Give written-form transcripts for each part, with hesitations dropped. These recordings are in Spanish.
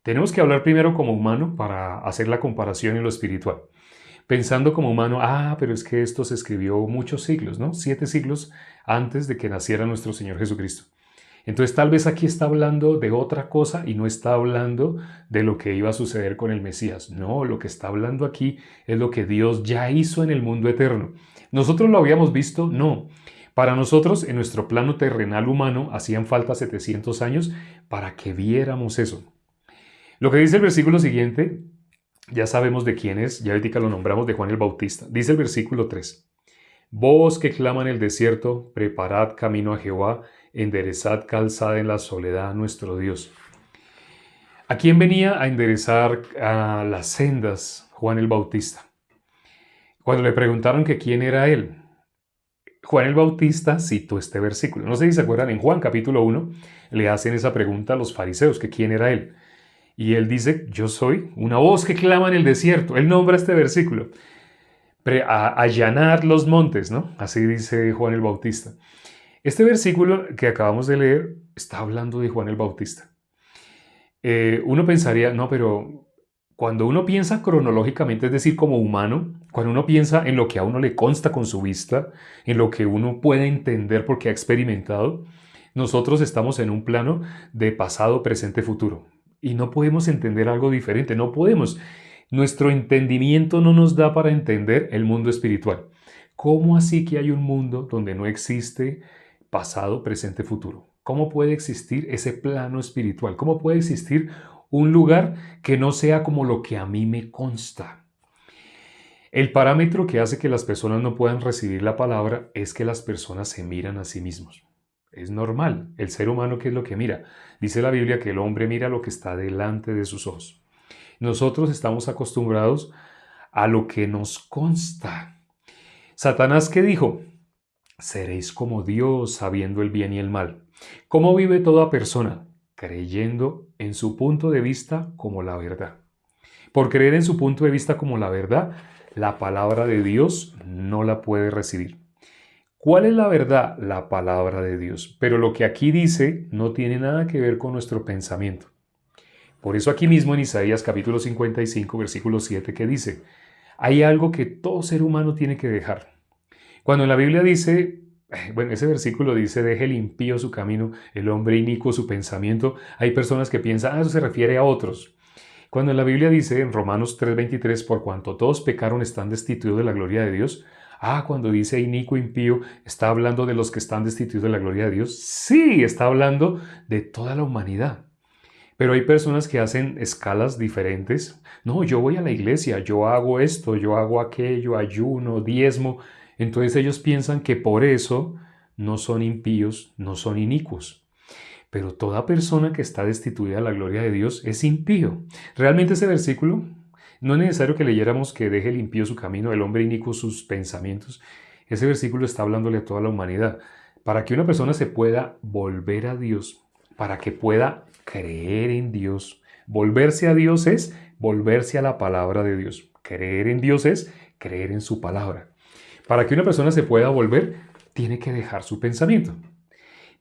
Tenemos que hablar primero como humano para hacer la comparación en lo espiritual. Pensando como humano, pero es que esto se escribió muchos siglos, ¿no? 7 siglos antes de que naciera nuestro Señor Jesucristo. Entonces tal vez aquí está hablando de otra cosa y no está hablando de lo que iba a suceder con el Mesías. No, lo que está hablando aquí es lo que Dios ya hizo en el mundo eterno. ¿Nosotros lo habíamos visto? No. Para nosotros, en nuestro plano terrenal humano, hacían falta 700 años para que viéramos eso. Lo que dice el versículo siguiente, ya sabemos de quién es, ya ahorita lo nombramos, de Juan el Bautista. Dice el versículo 3. Vos que clama en el desierto, preparad camino a Jehová, enderezad calzada en la soledad a nuestro Dios. ¿A quién venía a enderezar a las sendas Juan el Bautista? Cuando le preguntaron que quién era él, Juan el Bautista citó este versículo. No sé si se acuerdan, en Juan capítulo 1 le hacen esa pregunta a los fariseos, que quién era él. Y él dice, yo soy una voz que clama en el desierto. Él nombra este versículo. Allanar los montes, ¿no? Así dice Juan el Bautista. Este versículo que acabamos de leer está hablando de Juan el Bautista. Uno pensaría, no, pero cuando uno piensa cronológicamente, es decir, como humano, cuando uno piensa en lo que a uno le consta con su vista, en lo que uno puede entender porque ha experimentado, nosotros estamos en un plano de pasado, presente, futuro. Y no podemos entender algo diferente, no podemos. Nuestro entendimiento no nos da para entender el mundo espiritual. ¿Cómo así que hay un mundo donde no existe pasado, presente, futuro? ¿Cómo puede existir ese plano espiritual? ¿Cómo puede existir un lugar que no sea como lo que a mí me consta? El parámetro que hace que las personas no puedan recibir la palabra es que las personas se miran a sí mismos. Es normal. El ser humano, ¿qué es lo que mira? Dice la Biblia que el hombre mira lo que está delante de sus ojos. Nosotros estamos acostumbrados a lo que nos consta. Satanás, ¿qué dijo? Seréis como Dios, sabiendo el bien y el mal. ¿Cómo vive toda persona? Creyendo en su punto de vista como la verdad. Por creer en su punto de vista como la verdad, la palabra de Dios no la puede recibir. ¿Cuál es la verdad? La palabra de Dios. Pero lo que aquí dice no tiene nada que ver con nuestro pensamiento. Por eso aquí mismo en Isaías capítulo 55, versículo 7, que dice, hay algo que todo ser humano tiene que dejar. Cuando en la Biblia dice, ese versículo dice, deje el impío su camino, el hombre inicuo su pensamiento, hay personas que piensan, eso se refiere a otros. Cuando en la Biblia dice en Romanos 3:23, por cuanto todos pecaron están destituidos de la gloria de Dios, cuando dice inicuo, impío, ¿está hablando de los que están destituidos de la gloria de Dios? Sí, está hablando de toda la humanidad. Pero hay personas que hacen escalas diferentes. No, yo voy a la iglesia, yo hago esto, yo hago aquello, ayuno, diezmo. Entonces ellos piensan que por eso no son impíos, no son inicuos. Pero toda persona que está destituida de la gloria de Dios es impío. Realmente ese versículo no es necesario que leyéramos que deje el impío su camino, el hombre inicuo sus pensamientos. Ese versículo está hablándole a toda la humanidad. Para que una persona se pueda volver a Dios, para que pueda creer en Dios. Volverse a Dios es volverse a la palabra de Dios. Creer en Dios es creer en su palabra. Para que una persona se pueda volver, tiene que dejar su pensamiento.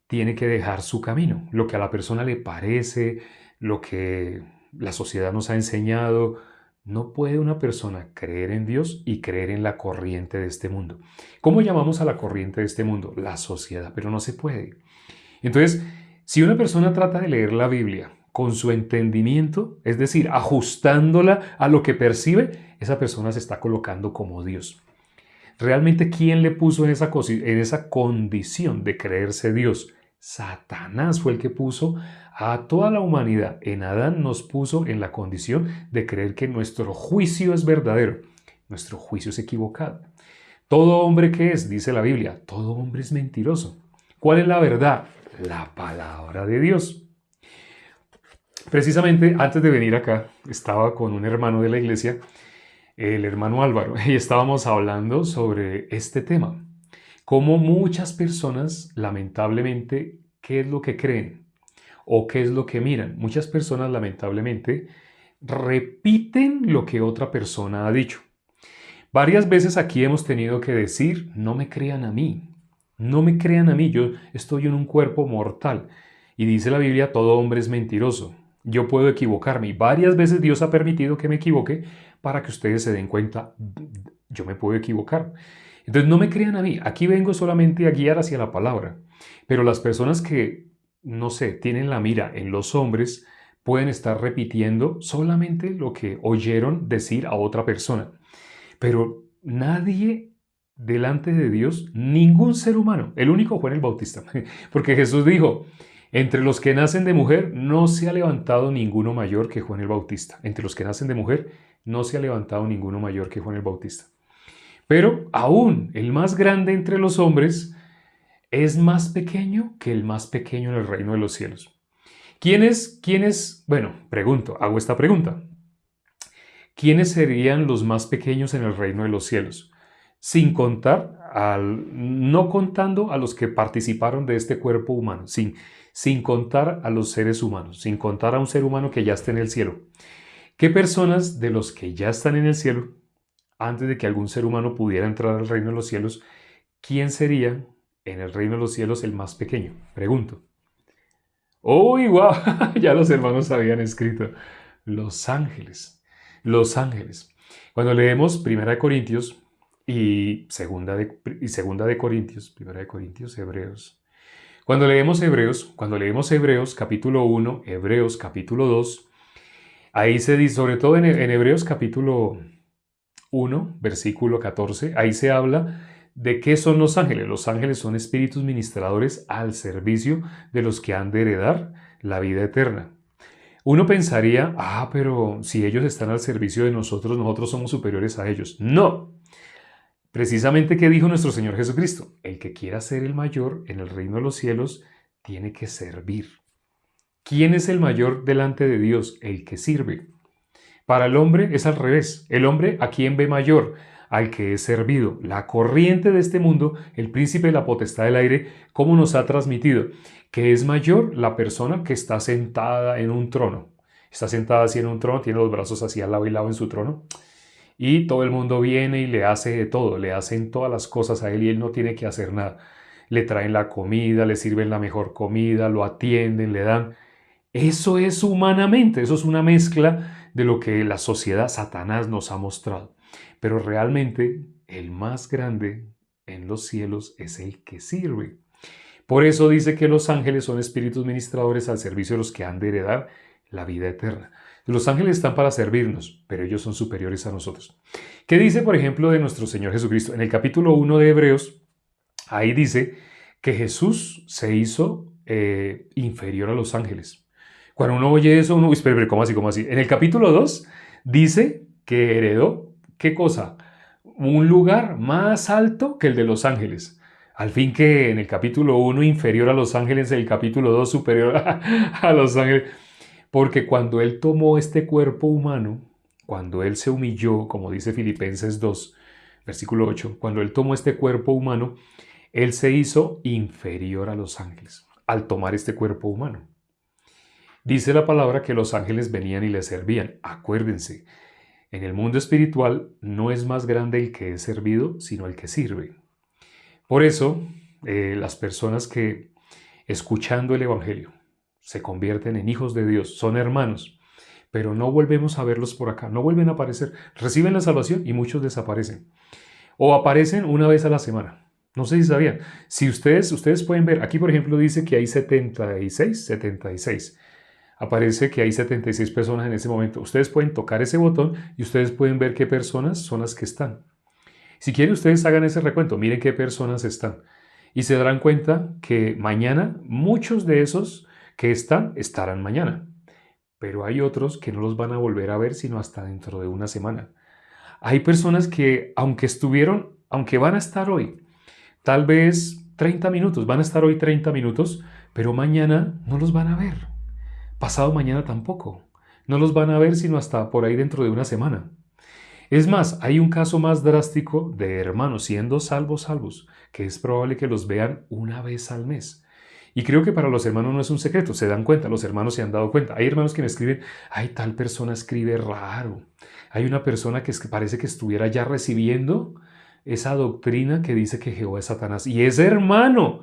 Tiene que dejar su camino. Lo que a la persona le parece, lo que la sociedad nos ha enseñado. No puede una persona creer en Dios y creer en la corriente de este mundo. ¿Cómo llamamos a la corriente de este mundo? La sociedad, pero no se puede. Entonces, si una persona trata de leer la Biblia con su entendimiento, es decir, ajustándola a lo que percibe, esa persona se está colocando como Dios. Realmente, ¿quién le puso en esa condición de creerse Dios? Satanás fue el que puso a toda la humanidad. En Adán nos puso en la condición de creer que nuestro juicio es verdadero. Nuestro juicio es equivocado. Todo hombre que es, dice la Biblia, todo hombre es mentiroso. ¿Cuál es la verdad? La palabra de Dios. Precisamente antes de venir acá, estaba con un hermano de la iglesia, el hermano Álvaro, y estábamos hablando sobre este tema. Cómo muchas personas, lamentablemente, ¿qué es lo que creen? ¿O qué es lo que miran? Muchas personas, lamentablemente, repiten lo que otra persona ha dicho. Varias veces aquí hemos tenido que decir, no me crean a mí, no me crean a mí, yo estoy en un cuerpo mortal. Y dice la Biblia, todo hombre es mentiroso. Yo puedo equivocarme y varias veces Dios ha permitido que me equivoque para que ustedes se den cuenta, yo me puedo equivocar. Entonces no me crean a mí, aquí vengo solamente a guiar hacia la palabra, pero las personas que, no sé, tienen la mira en los hombres, pueden estar repitiendo solamente lo que oyeron decir a otra persona. Pero nadie delante de Dios, ningún ser humano, el único Juan el Bautista, porque Jesús dijo, entre los que nacen de mujer no se ha levantado ninguno mayor que Juan el Bautista. Entre los que nacen de mujer no se ha levantado ninguno mayor que Juan el Bautista. Pero aún el más grande entre los hombres es más pequeño que el más pequeño en el reino de los cielos. ¿Quiénes? Bueno, hago esta pregunta. ¿Quiénes serían los más pequeños en el reino de los cielos? No contando a los que participaron de este cuerpo humano, sin contar a los seres humanos, sin contar a un ser humano que ya esté en el cielo. ¿Qué personas de los que ya están en el cielo, antes de que algún ser humano pudiera entrar al reino de los cielos, quién sería en el reino de los cielos el más pequeño? Pregunto. ¡Uy, guau! Ya los hermanos habían escrito. Los ángeles. Los ángeles. Cuando leemos 1 Corintios y segunda de Corintios, 1 Corintios, Hebreos. Cuando leemos Hebreos capítulo 1, Hebreos capítulo 2, ahí se dice, sobre todo en Hebreos capítulo 1, versículo 14, ahí se habla de qué son los ángeles. Los ángeles son espíritus ministradores al servicio de los que han de heredar la vida eterna. Uno pensaría, pero si ellos están al servicio de nosotros, nosotros somos superiores a ellos. No. Precisamente, ¿qué dijo nuestro Señor Jesucristo? El que quiera ser el mayor en el reino de los cielos tiene que servir. ¿Quién es el mayor delante de Dios? El que sirve. Para el hombre es al revés. El hombre, ¿a quién ve mayor? Al que es servido. La corriente de este mundo, el príncipe de la potestad del aire, ¿cómo nos ha transmitido? Que es mayor la persona que está sentada en un trono. Está sentada así en un trono, tiene los brazos así al lado y lado en su trono. Y todo el mundo viene y le hace de todo, le hacen todas las cosas a él y él no tiene que hacer nada. Le traen la comida, le sirven la mejor comida, lo atienden, le dan. Eso es humanamente, eso es una mezcla de lo que la sociedad Satanás nos ha mostrado. Pero realmente el más grande en los cielos es el que sirve. Por eso dice que los ángeles son espíritus ministradores al servicio de los que han de heredar la vida eterna. Los ángeles están para servirnos, pero ellos son superiores a nosotros. ¿Qué dice, por ejemplo, de nuestro Señor Jesucristo? En el capítulo 1 de Hebreos, ahí dice que Jesús se hizo inferior a los ángeles. Cuando uno oye eso, uno dice, pero ¿cómo así, cómo así? En el capítulo 2 dice que heredó, ¿qué cosa? Un lugar más alto que el de los ángeles. Al fin que en el capítulo 1 inferior a los ángeles, en el capítulo 2 superior a los ángeles. Porque cuando Él tomó este cuerpo humano, cuando Él se humilló, como dice Filipenses 2, versículo 8, cuando Él tomó este cuerpo humano, Él se hizo inferior a los ángeles al tomar este cuerpo humano. Dice la palabra que los ángeles venían y le servían. Acuérdense, en el mundo espiritual no es más grande el que es servido, sino el que sirve. Por eso, las personas que, escuchando el Evangelio, se convierten en hijos de Dios, son hermanos, pero no volvemos a verlos por acá, no vuelven a aparecer, reciben la salvación y muchos desaparecen. O aparecen una vez a la semana. No sé si sabían. Si ustedes pueden ver, aquí por ejemplo dice que hay 76. Aparece que hay 76 personas en ese momento. Ustedes pueden tocar ese botón y ustedes pueden ver qué personas son las que están. Si quieren, ustedes hagan ese recuento, miren qué personas están. Y se darán cuenta que mañana muchos de esos que estarán mañana. Pero hay otros que no los van a volver a ver sino hasta dentro de una semana. Hay personas que, aunque van a estar hoy, tal vez 30 minutos, van a estar hoy 30 minutos, pero mañana no los van a ver. Pasado mañana tampoco. No los van a ver sino hasta por ahí dentro de una semana. Es más, hay un caso más drástico de hermanos siendo salvos, que es probable que los vean una vez al mes. Y creo que para los hermanos no es un secreto, se dan cuenta, los hermanos se han dado cuenta. Hay hermanos que me escriben, tal persona escribe raro. Hay una persona que parece que estuviera ya recibiendo esa doctrina que dice que Jehová es Satanás. Y es hermano,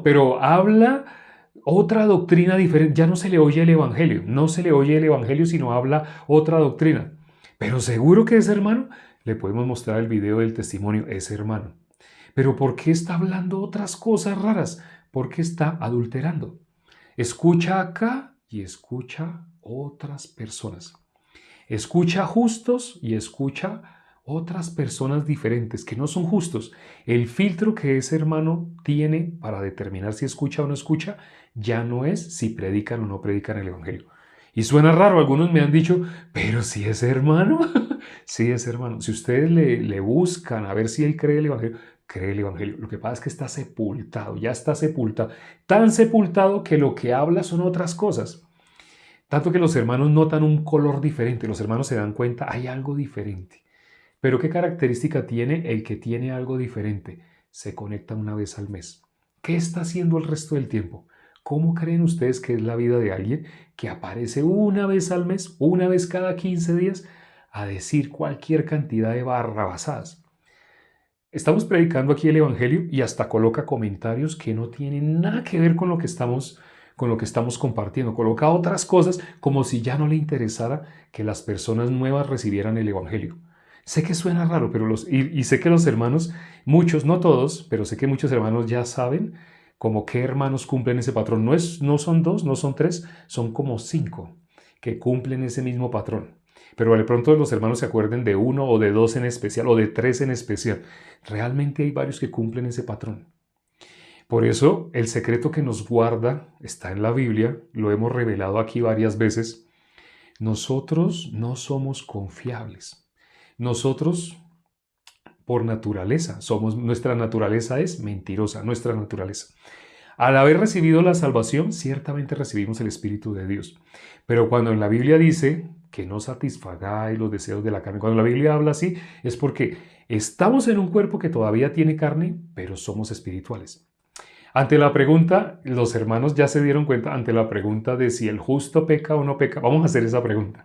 pero habla otra doctrina diferente, ya no se le oye el Evangelio, no se le oye el Evangelio, sino habla otra doctrina. Pero seguro que es hermano, le podemos mostrar el video del testimonio, es hermano. Pero ¿por qué está hablando otras cosas raras? Porque está adulterando. Escucha acá y escucha otras personas. Escucha justos y escucha otras personas diferentes que no son justos. El filtro que ese hermano tiene para determinar si escucha o no escucha ya no es si predican o no predican el Evangelio. Y suena raro, algunos me han dicho, pero si es hermano, sí es hermano. Si ustedes le buscan a ver si él cree el Evangelio, cree el Evangelio. Lo que pasa es que está sepultado, ya está sepultado. Tan sepultado que lo que habla son otras cosas. Tanto que los hermanos notan un color diferente, los hermanos se dan cuenta, hay algo diferente. Pero ¿qué característica tiene el que tiene algo diferente? Se conecta una vez al mes. ¿Qué está haciendo el resto del tiempo? ¿Cómo creen ustedes que es la vida de alguien que aparece una vez al mes, una vez cada 15 días, a decir cualquier cantidad de barrabasadas? Estamos predicando aquí el Evangelio y hasta coloca comentarios que no tienen nada que ver con lo que estamos compartiendo. Coloca otras cosas como si ya no le interesara que las personas nuevas recibieran el Evangelio. Sé que suena raro, pero y sé que los hermanos, muchos, no todos, pero sé que muchos hermanos ya saben como qué hermanos cumplen ese patrón. No son dos, no son tres, son como 5 que cumplen ese mismo patrón. Pero de pronto los hermanos se acuerden de uno o de 2 en especial o de 3 en especial. Realmente hay varios que cumplen ese patrón. Por eso el secreto que nos guarda está en la Biblia, lo hemos revelado aquí varias veces. Nosotros no somos confiables. Nosotros, por naturaleza, nuestra naturaleza es mentirosa, nuestra naturaleza. Al haber recibido la salvación, ciertamente recibimos el Espíritu de Dios. Pero cuando en la Biblia dice que no satisfagáis los deseos de la carne, cuando la Biblia habla así, es porque estamos en un cuerpo que todavía tiene carne, pero somos espirituales. Ante la pregunta, los hermanos ya se dieron cuenta, ante la pregunta de si el justo peca o no peca, vamos a hacer esa pregunta.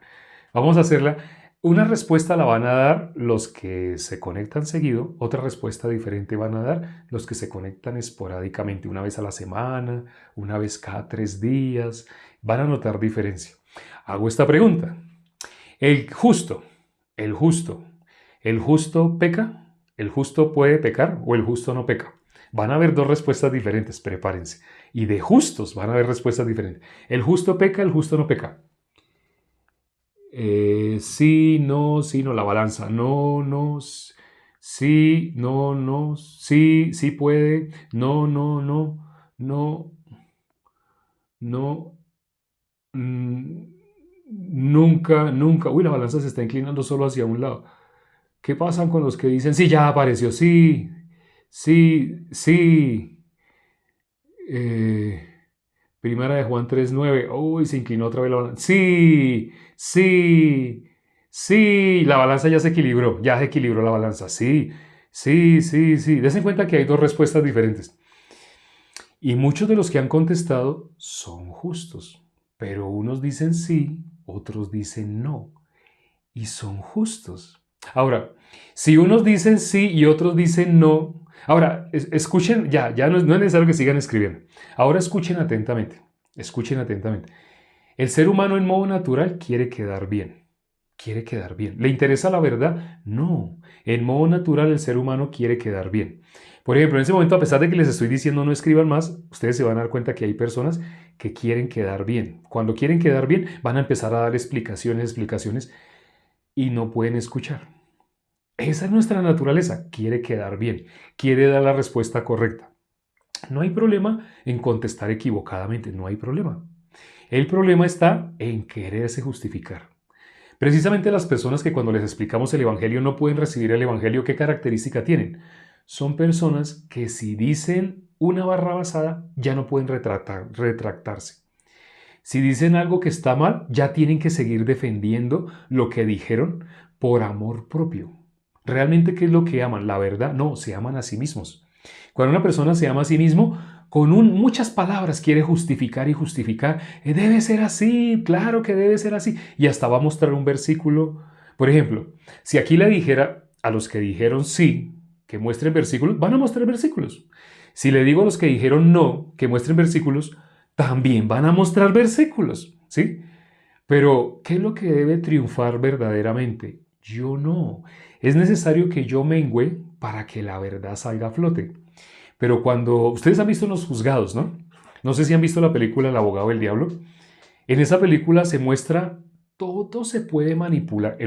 Vamos a hacerla. Una respuesta la van a dar los que se conectan seguido, otra respuesta diferente van a dar los que se conectan esporádicamente, una vez a la semana, una vez cada 3 días. Van a notar diferencia. Hago esta pregunta. El justo, el justo, ¿el justo peca? ¿El justo puede pecar o el justo no peca? Van a haber 2 respuestas diferentes, prepárense. Y de justos van a haber respuestas diferentes. ¿El justo peca, el justo no peca? Sí, no, la balanza. No, no, sí, no, sí, sí puede. No, no, no, mm, nunca. Uy, la balanza se está inclinando solo hacia un lado. ¿Qué pasa con los que dicen, sí, ya apareció, sí, sí, sí? Eh, Primera de Juan 3:9. Uy, se inclinó otra vez la balanza. Sí, sí, sí. La balanza ya se equilibró la balanza. Sí, sí. Des en cuenta que hay 2 respuestas diferentes. Y muchos de los que han contestado son justos. Pero unos dicen sí, otros dicen no. Y son justos. Ahora, si unos dicen sí y otros dicen no, ahora escuchen, ya no es necesario que sigan escribiendo. Ahora escuchen atentamente, escuchen atentamente. El ser humano en modo natural quiere quedar bien, quiere quedar bien. ¿Le interesa la verdad? No, en modo natural el ser humano quiere quedar bien. Por ejemplo, en ese momento, a pesar de que les estoy diciendo no escriban más, ustedes se van a dar cuenta que hay personas que quieren quedar bien. Cuando quieren quedar bien, van a empezar a dar explicaciones y no pueden escuchar. Esa es nuestra naturaleza, quiere quedar bien, quiere dar la respuesta correcta. No hay problema en contestar equivocadamente, no hay problema. El problema está en quererse justificar. Precisamente las personas que cuando les explicamos el Evangelio no pueden recibir el Evangelio, ¿qué característica tienen? Son personas que si dicen una barrabasada ya no pueden retractarse. Si dicen algo que está mal, ya tienen que seguir defendiendo lo que dijeron por amor propio. ¿Realmente qué es lo que aman? ¿La verdad? No, se aman a sí mismos. Cuando una persona se ama a sí mismo, con muchas palabras quiere justificar y justificar. Debe ser así, claro que debe ser así. Y hasta va a mostrar un versículo. Por ejemplo, si aquí le dijera a los que dijeron sí, que muestren versículos, van a mostrar versículos. Si le digo a los que dijeron no, que muestren versículos, también van a mostrar versículos, ¿sí? Pero, ¿qué es lo que debe triunfar verdaderamente? Yo no. Es necesario que yo mengüe para que la verdad salga a flote. Pero cuando ustedes han visto Los Juzgados, ¿no? No sé si han visto la película El abogado del diablo. En esa película se muestra todo se puede manipular.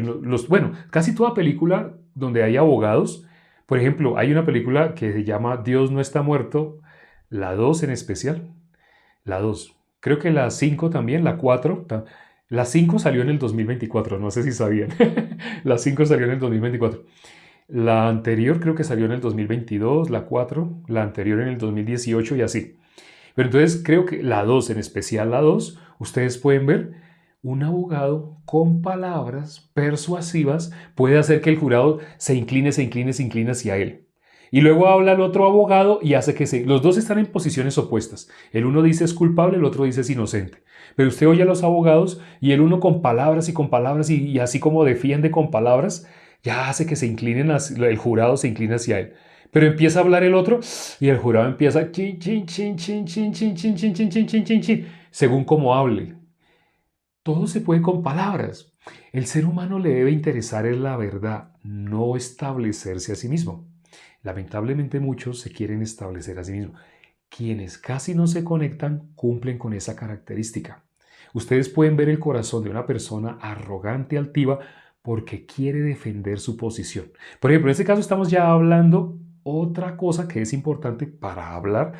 Bueno, casi toda película donde hay abogados, por ejemplo, hay una película que se llama Dios no está muerto, la 2 en especial, la 2. Creo que la 5 también, la 4. La 5 salió en el 2024, no sé si sabían. La 5 salió en el 2024. La anterior creo que salió en el 2022, la 4, la anterior en el 2018 y así. Pero entonces creo que la 2, en especial la 2, ustedes pueden ver, un abogado con palabras persuasivas puede hacer que el jurado se incline hacia él. Y luego habla el otro abogado y hace que los dos están en posiciones opuestas. El uno dice es culpable, el otro dice es inocente. Pero usted oye a los abogados y el uno con palabras y así como defiende con palabras, ya hace que el jurado se incline hacia él. Pero empieza a hablar el otro y el jurado empieza chin, chin, chin, chin, chin, chin, chin, chin, chin, chin, chin, chin, chin, según como hable. Todo se puede con palabras. El ser humano le debe interesar en la verdad, no establecerse a sí mismo. Lamentablemente muchos se quieren establecer a sí mismos. Quienes casi no se conectan cumplen con esa característica. Ustedes pueden ver el corazón de una persona arrogante, altiva, porque quiere defender su posición. Por ejemplo, en este caso estamos ya hablando otra cosa que es importante para hablar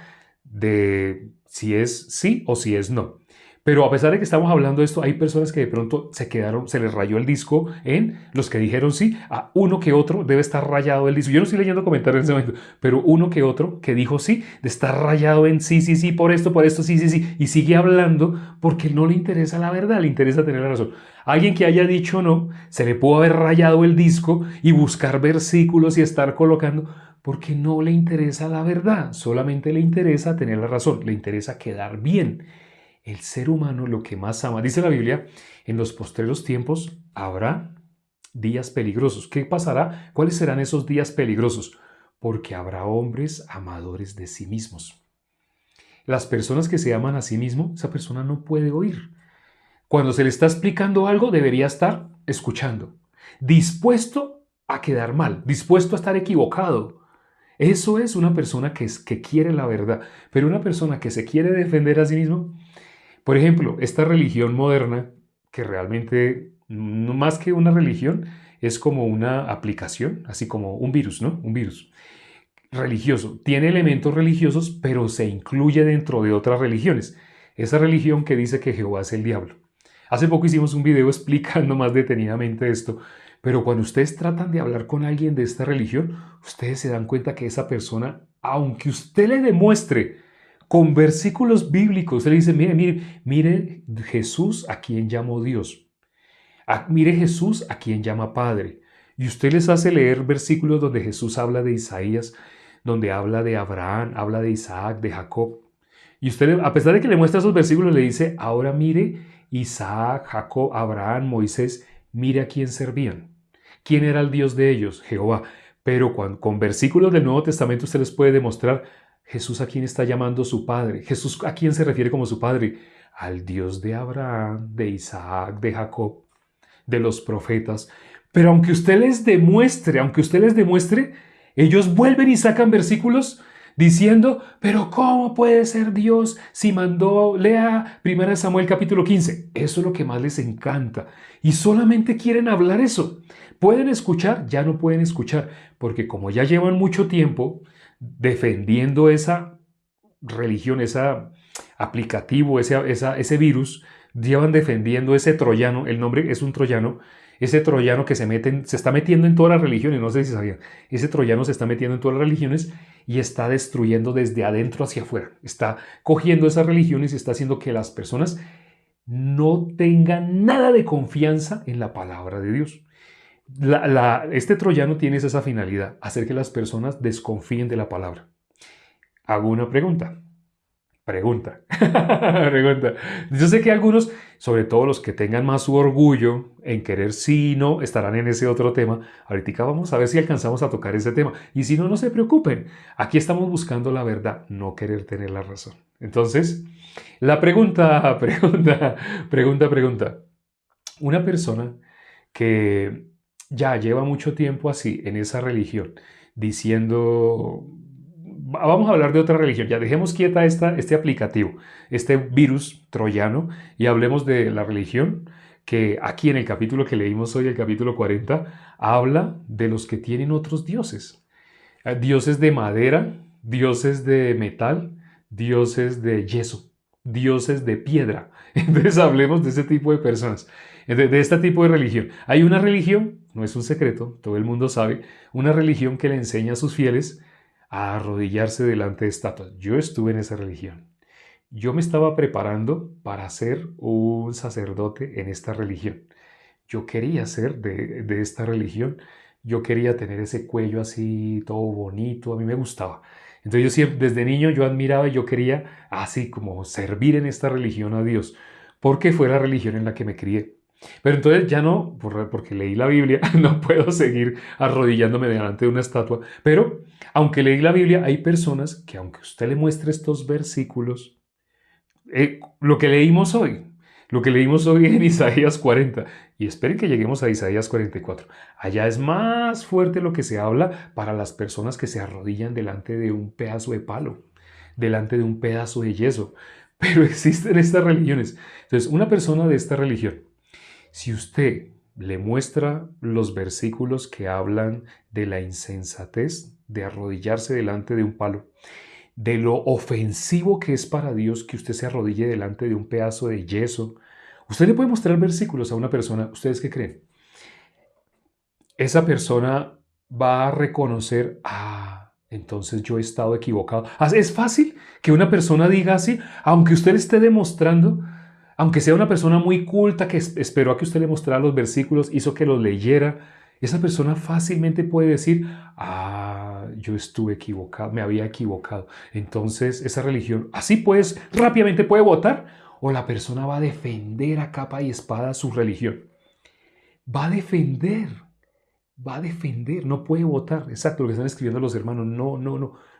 de si es sí o si es no. Pero a pesar de que estamos hablando de esto, hay personas que de pronto se les rayó el disco en los que dijeron sí, a uno que otro debe estar rayado el disco. Yo no estoy leyendo comentarios en ese momento, pero uno que otro que dijo sí, de estar rayado en sí, sí, sí, por esto, sí, sí, sí, y sigue hablando porque no le interesa la verdad, le interesa tener la razón. Alguien que haya dicho no, se le pudo haber rayado el disco y buscar versículos y estar colocando, porque no le interesa la verdad, solamente le interesa tener la razón, le interesa quedar bien. El ser humano lo que más ama, dice la Biblia, en los postreros tiempos habrá días peligrosos. ¿Qué pasará? ¿Cuáles serán esos días peligrosos? Porque habrá hombres amadores de sí mismos. Las personas que se aman a sí mismos, esa persona no puede oír. Cuando se le está explicando algo, debería estar escuchando, dispuesto a quedar mal, dispuesto a estar equivocado. Eso es una persona que quiere la verdad, pero una persona que se quiere defender a sí mismo. Por ejemplo, esta religión moderna, que realmente no más que una religión, es como una aplicación, así como un virus, ¿no? Un virus religioso. Tiene elementos religiosos, pero se incluye dentro de otras religiones. Esa religión que dice que Jehová es el diablo. Hace poco hicimos un video explicando más detenidamente esto, pero cuando ustedes tratan de hablar con alguien de esta religión, ustedes se dan cuenta que esa persona, aunque usted le demuestre con versículos bíblicos, usted le dice, mire Jesús a quien llamó Dios, mire Jesús a quien llama Padre, y usted les hace leer versículos donde Jesús habla de Isaías, donde habla de Abraham, habla de Isaac, de Jacob, y usted, a pesar de que le muestra esos versículos, le dice, ahora mire Isaac, Jacob, Abraham, Moisés, mire a quién servían. ¿Quién era el Dios de ellos? Jehová. Pero con versículos del Nuevo Testamento usted les puede demostrar Jesús a quién está llamando su Padre. Jesús a quién se refiere como su Padre. Al Dios de Abraham, de Isaac, de Jacob, de los profetas. Pero aunque usted les demuestre, ellos vuelven y sacan versículos diciendo, pero ¿cómo puede ser Dios si mandó, lea 1 Samuel capítulo 15? Eso es lo que más les encanta. Y solamente quieren hablar eso. Pueden escuchar, ya no pueden escuchar, porque como ya llevan mucho tiempo defendiendo esa religión, ese aplicativo, ese virus, llevan defendiendo ese troyano, el nombre es un troyano, ese troyano que se está metiendo en todas las religiones, no sé si sabían, ese troyano se está metiendo en todas las religiones y está destruyendo desde adentro hacia afuera, está cogiendo esas religiones y está haciendo que las personas no tengan nada de confianza en la palabra de Dios. Este troyano tiene esa finalidad, hacer que las personas desconfíen de la palabra. Hago una pregunta. Pregunta. Yo sé que algunos, sobre todo los que tengan más su orgullo en querer sí y no, estarán en ese otro tema. Ahorita vamos a ver si alcanzamos a tocar ese tema. Y si no, no se preocupen. Aquí estamos buscando la verdad, no querer tener la razón. Entonces, la pregunta. Una persona que ya lleva mucho tiempo así en esa religión, diciendo, vamos a hablar de otra religión, ya dejemos quieta este aplicativo, este virus troyano, y hablemos de la religión que aquí en el capítulo que leímos hoy, el capítulo 40, habla de los que tienen otros dioses. Dioses de madera, dioses de metal, dioses de yeso, dioses de piedra. Entonces hablemos de ese tipo de personas, de este tipo de religión. Hay una religión, no es un secreto, todo el mundo sabe, una religión que le enseña a sus fieles a arrodillarse delante de estatuas. Yo estuve en esa religión. Yo me estaba preparando para ser un sacerdote en esta religión. Yo quería ser de esta religión. Yo quería tener ese cuello así, todo bonito. A mí me gustaba. Entonces yo siempre, desde niño, yo admiraba y yo quería así como servir en esta religión a Dios, porque fue la religión en la que me crié. Pero entonces ya no, porque leí la Biblia, no puedo seguir arrodillándome delante de una estatua. Pero aunque leí la Biblia, hay personas que aunque usted le muestre estos versículos, lo que leímos hoy en Isaías 40, y esperen que lleguemos a Isaías 44. Allá es más fuerte lo que se habla para las personas que se arrodillan delante de un pedazo de palo, delante de un pedazo de yeso. Pero existen estas religiones. Entonces, una persona de esta religión, si usted le muestra los versículos que hablan de la insensatez de arrodillarse delante de un palo, de lo ofensivo que es para Dios que usted se arrodille delante de un pedazo de yeso. Usted le puede mostrar versículos a una persona. ¿Ustedes qué creen? Esa persona va a reconocer, entonces yo he estado equivocado. Es fácil que una persona diga así, aunque usted le esté demostrando, aunque sea una persona muy culta que esperó a que usted le mostrara los versículos, hizo que los leyera, esa persona fácilmente puede decir, yo estuve equivocado, me había equivocado. Entonces esa religión, así pues, rápidamente puede votar, o la persona va a defender a capa y espada su religión. Va a defender, no puede votar. Exacto, lo que están escribiendo los hermanos,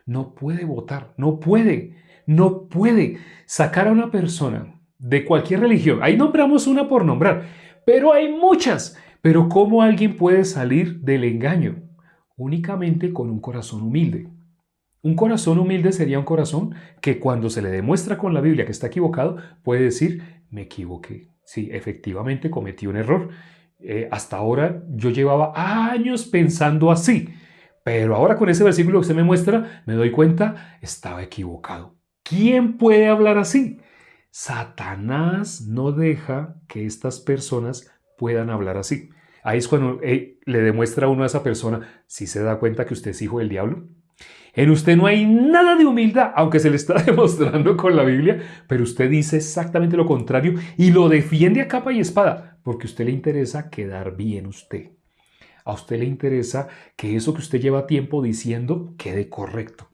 no puede votar, no puede sacar a una persona de cualquier religión. Ahí nombramos una por nombrar, pero hay muchas. Pero ¿cómo alguien puede salir del engaño? Únicamente con un corazón humilde. Un corazón humilde sería un corazón que cuando se le demuestra con la Biblia que está equivocado, puede decir, me equivoqué. Sí, efectivamente cometí un error. Hasta ahora yo llevaba años pensando así, pero ahora con ese versículo que usted me muestra, me doy cuenta, estaba equivocado. ¿Quién puede hablar así? Satanás no deja que estas personas puedan hablar así. Ahí es cuando le demuestra a uno a esa persona, si se da cuenta que usted es hijo del diablo. En usted no hay nada de humildad, aunque se le está demostrando con la Biblia, pero usted dice exactamente lo contrario y lo defiende a capa y espada, porque a usted le interesa quedar bien usted. A usted le interesa que eso que usted lleva tiempo diciendo quede correcto.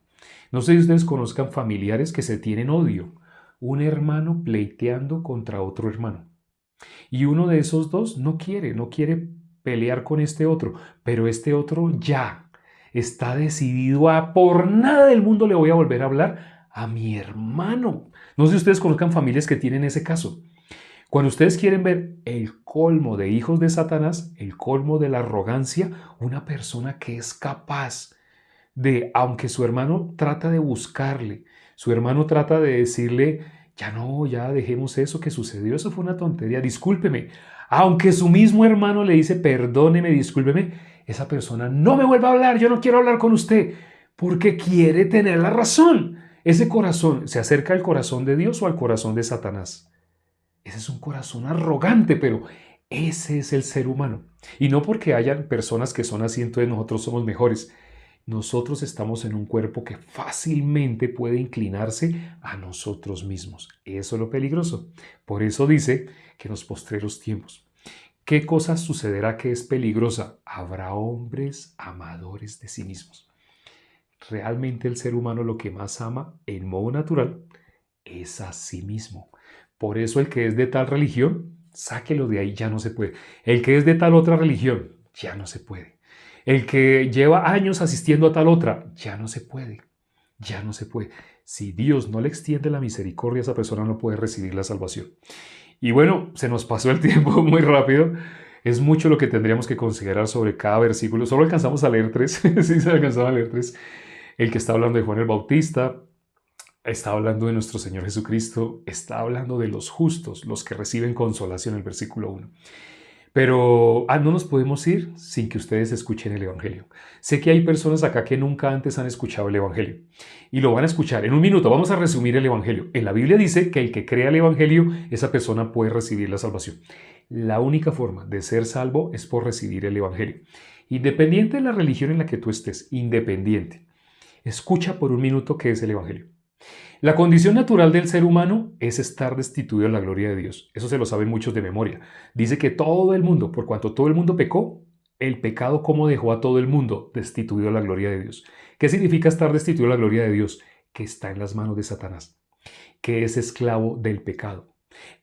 No sé si ustedes conozcan familiares que se tienen odio. Un hermano pleiteando contra otro hermano. Y uno de esos dos no quiere pelear con este otro, pero este otro ya está decidido a por nada del mundo le voy a volver a hablar a mi hermano. No sé si ustedes conozcan familias que tienen ese caso. Cuando ustedes quieren ver el colmo de hijos de Satanás, el colmo de la arrogancia, una persona que es capaz de, aunque su hermano trata de buscarle, su hermano trata de decirle, ya no, ya dejemos eso que sucedió, eso fue una tontería, discúlpeme. Aunque su mismo hermano le dice, perdóneme, discúlpeme, esa persona no me vuelva a hablar, yo no quiero hablar con usted, porque quiere tener la razón. Ese corazón, ¿se acerca al corazón de Dios o al corazón de Satanás? Ese es un corazón arrogante, pero ese es el ser humano. Y no porque hayan personas que son así, entonces nosotros somos mejores. Nosotros estamos en un cuerpo que fácilmente puede inclinarse a nosotros mismos. Eso es lo peligroso. Por eso dice que en los postreros tiempos, ¿qué cosa sucederá que es peligrosa? Habrá hombres amadores de sí mismos. Realmente el ser humano lo que más ama en modo natural es a sí mismo. Por eso el que es de tal religión, sáquelo de ahí, ya no se puede. El que es de tal otra religión, ya no se puede. El que lleva años asistiendo a tal otra, ya no se puede. Ya no se puede. Si Dios no le extiende la misericordia, esa persona no puede recibir la salvación. Y bueno, se nos pasó el tiempo muy rápido. Es mucho lo que tendríamos que considerar sobre cada versículo. Solo alcanzamos a leer tres. Sí, se alcanzaba a leer tres. El que está hablando de Juan el Bautista, está hablando de nuestro Señor Jesucristo, está hablando de los justos, los que reciben consolación, el versículo 1. Pero no nos podemos ir sin que ustedes escuchen el Evangelio. Sé que hay personas acá que nunca antes han escuchado el Evangelio y lo van a escuchar. En un minuto vamos a resumir el Evangelio. En la Biblia dice que el que crea el Evangelio, esa persona puede recibir la salvación. La única forma de ser salvo es por recibir el Evangelio. Independiente de la religión en la que tú estés, independiente. Escucha por un minuto qué es el Evangelio. La condición natural del ser humano es estar destituido de la gloria de Dios. Eso se lo saben muchos de memoria. Dice que todo el mundo, por cuanto todo el mundo pecó, el pecado como dejó a todo el mundo destituido de la gloria de Dios. ¿Qué significa estar destituido de la gloria de Dios? Que está en las manos de Satanás, que es esclavo del pecado.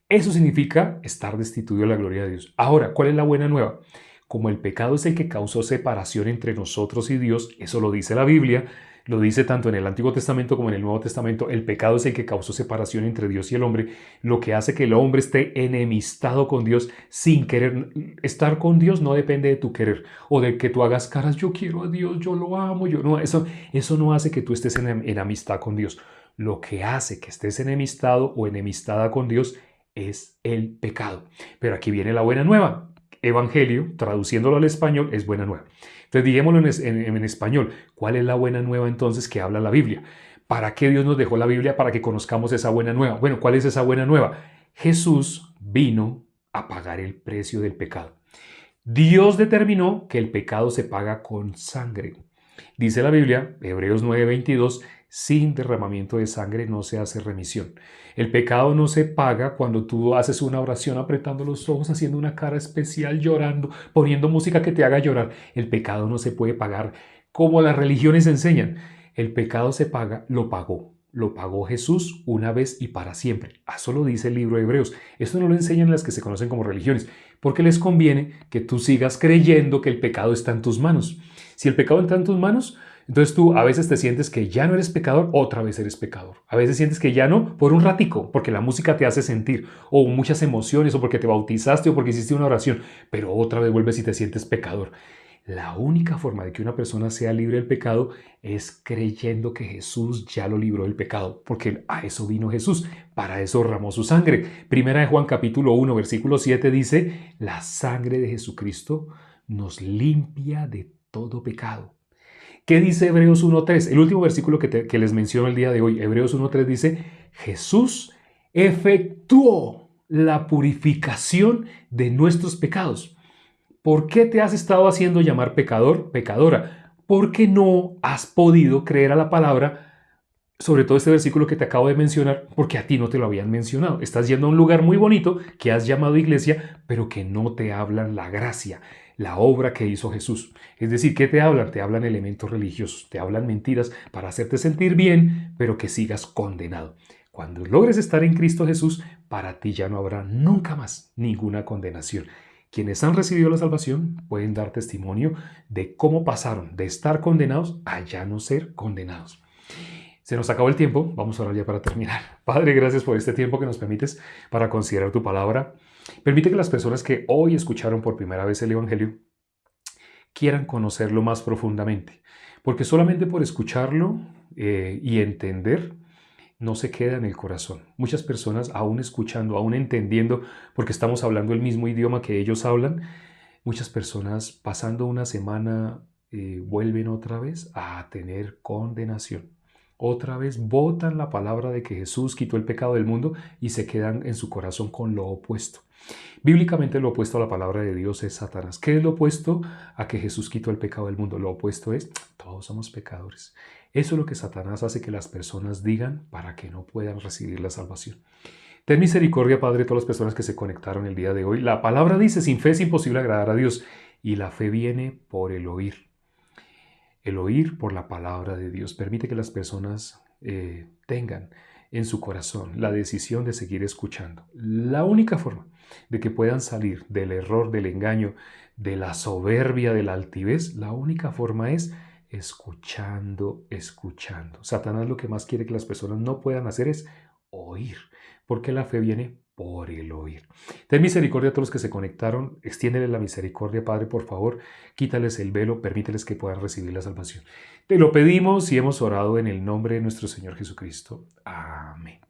Eso significa estar destituido de la gloria de Dios. Ahora, ¿cuál es la buena nueva? Como el pecado es el que causó separación entre nosotros y Dios, eso lo dice la Biblia, lo dice tanto en el Antiguo Testamento como en el Nuevo Testamento, el pecado es el que causó separación entre Dios y el hombre, lo que hace que el hombre esté enemistado con Dios sin querer. Estar con Dios no depende de tu querer o de que tú hagas caras, yo quiero a Dios, yo lo amo, eso no hace que tú estés en amistad con Dios. Lo que hace que estés enemistado o enemistada con Dios es el pecado. Pero aquí viene la buena nueva. Evangelio, traduciéndolo al español, es buena nueva. Entonces, digámoslo en español. ¿Cuál es la buena nueva entonces que habla la Biblia? ¿Para qué Dios nos dejó la Biblia? Para que conozcamos esa buena nueva. Bueno, ¿cuál es esa buena nueva? Jesús vino a pagar el precio del pecado. Dios determinó que el pecado se paga con sangre. Dice la Biblia, Hebreos 9:22, sin derramamiento de sangre no se hace remisión. El pecado no se paga cuando tú haces una oración apretando los ojos, haciendo una cara especial, llorando, poniendo música que te haga llorar. El pecado no se puede pagar como las religiones enseñan. El pecado se paga, lo pagó. Lo pagó Jesús una vez y para siempre. Eso lo dice el libro de Hebreos. Esto no lo enseñan las que se conocen como religiones, porque les conviene que tú sigas creyendo que el pecado está en tus manos. Si el pecado está en tus manos, entonces tú a veces te sientes que ya no eres pecador, otra vez eres pecador. A veces sientes que ya no, por un ratico, porque la música te hace sentir, o muchas emociones, o porque te bautizaste, o porque hiciste una oración, pero otra vez vuelves y te sientes pecador. La única forma de que una persona sea libre del pecado es creyendo que Jesús ya lo libró del pecado, porque a eso vino Jesús, para eso derramó su sangre. Primera de Juan capítulo 1, versículo 7 dice, la sangre de Jesucristo nos limpia de todo pecado. ¿Qué dice Hebreos 1.3? El último versículo que les menciono el día de hoy, Hebreos 1.3 dice, Jesús efectuó la purificación de nuestros pecados. ¿Por qué te has estado haciendo llamar pecador, pecadora? Porque no has podido creer a la palabra, sobre todo este versículo que te acabo de mencionar, porque a ti no te lo habían mencionado. Estás yendo a un lugar muy bonito que has llamado iglesia, pero que no te hablan la gracia, la obra que hizo Jesús. Es decir, ¿qué te hablan? Te hablan elementos religiosos, te hablan mentiras para hacerte sentir bien, pero que sigas condenado. Cuando logres estar en Cristo Jesús, para ti ya no habrá nunca más ninguna condenación. Quienes han recibido la salvación pueden dar testimonio de cómo pasaron de estar condenados a ya no ser condenados. Se nos acabó el tiempo, vamos a orar ya para terminar. Padre, gracias por este tiempo que nos permites para considerar tu palabra. Permite que las personas que hoy escucharon por primera vez el Evangelio quieran conocerlo más profundamente, porque solamente por escucharlo y entender no se queda en el corazón. Muchas personas aún escuchando, aún entendiendo, porque estamos hablando el mismo idioma que ellos hablan, muchas personas pasando una semana vuelven otra vez a tener condenación. Otra vez botan la palabra de que Jesús quitó el pecado del mundo y se quedan en su corazón con lo opuesto. Bíblicamente lo opuesto a la palabra de Dios es Satanás. ¿Qué es lo opuesto a que Jesús quitó el pecado del mundo? Lo opuesto es, todos somos pecadores. Eso es lo que Satanás hace que las personas digan para que no puedan recibir la salvación. Ten misericordia, Padre, de todas las personas que se conectaron el día de hoy. La palabra dice, sin fe es imposible agradar a Dios. Y la fe viene por el oír. El oír por la palabra de Dios. Permite que las personas tengan en su corazón la decisión de seguir escuchando. La única forma de que puedan salir del error, del engaño, de la soberbia, de la altivez, la única forma es escuchando, escuchando. Satanás lo que más quiere que las personas no puedan hacer es oír, porque la fe viene por el oír. Ten misericordia a todos los que se conectaron, extiéndele la misericordia, Padre, por favor, quítales el velo, permíteles que puedan recibir la salvación. Te lo pedimos y hemos orado en el nombre de nuestro Señor Jesucristo. Amén.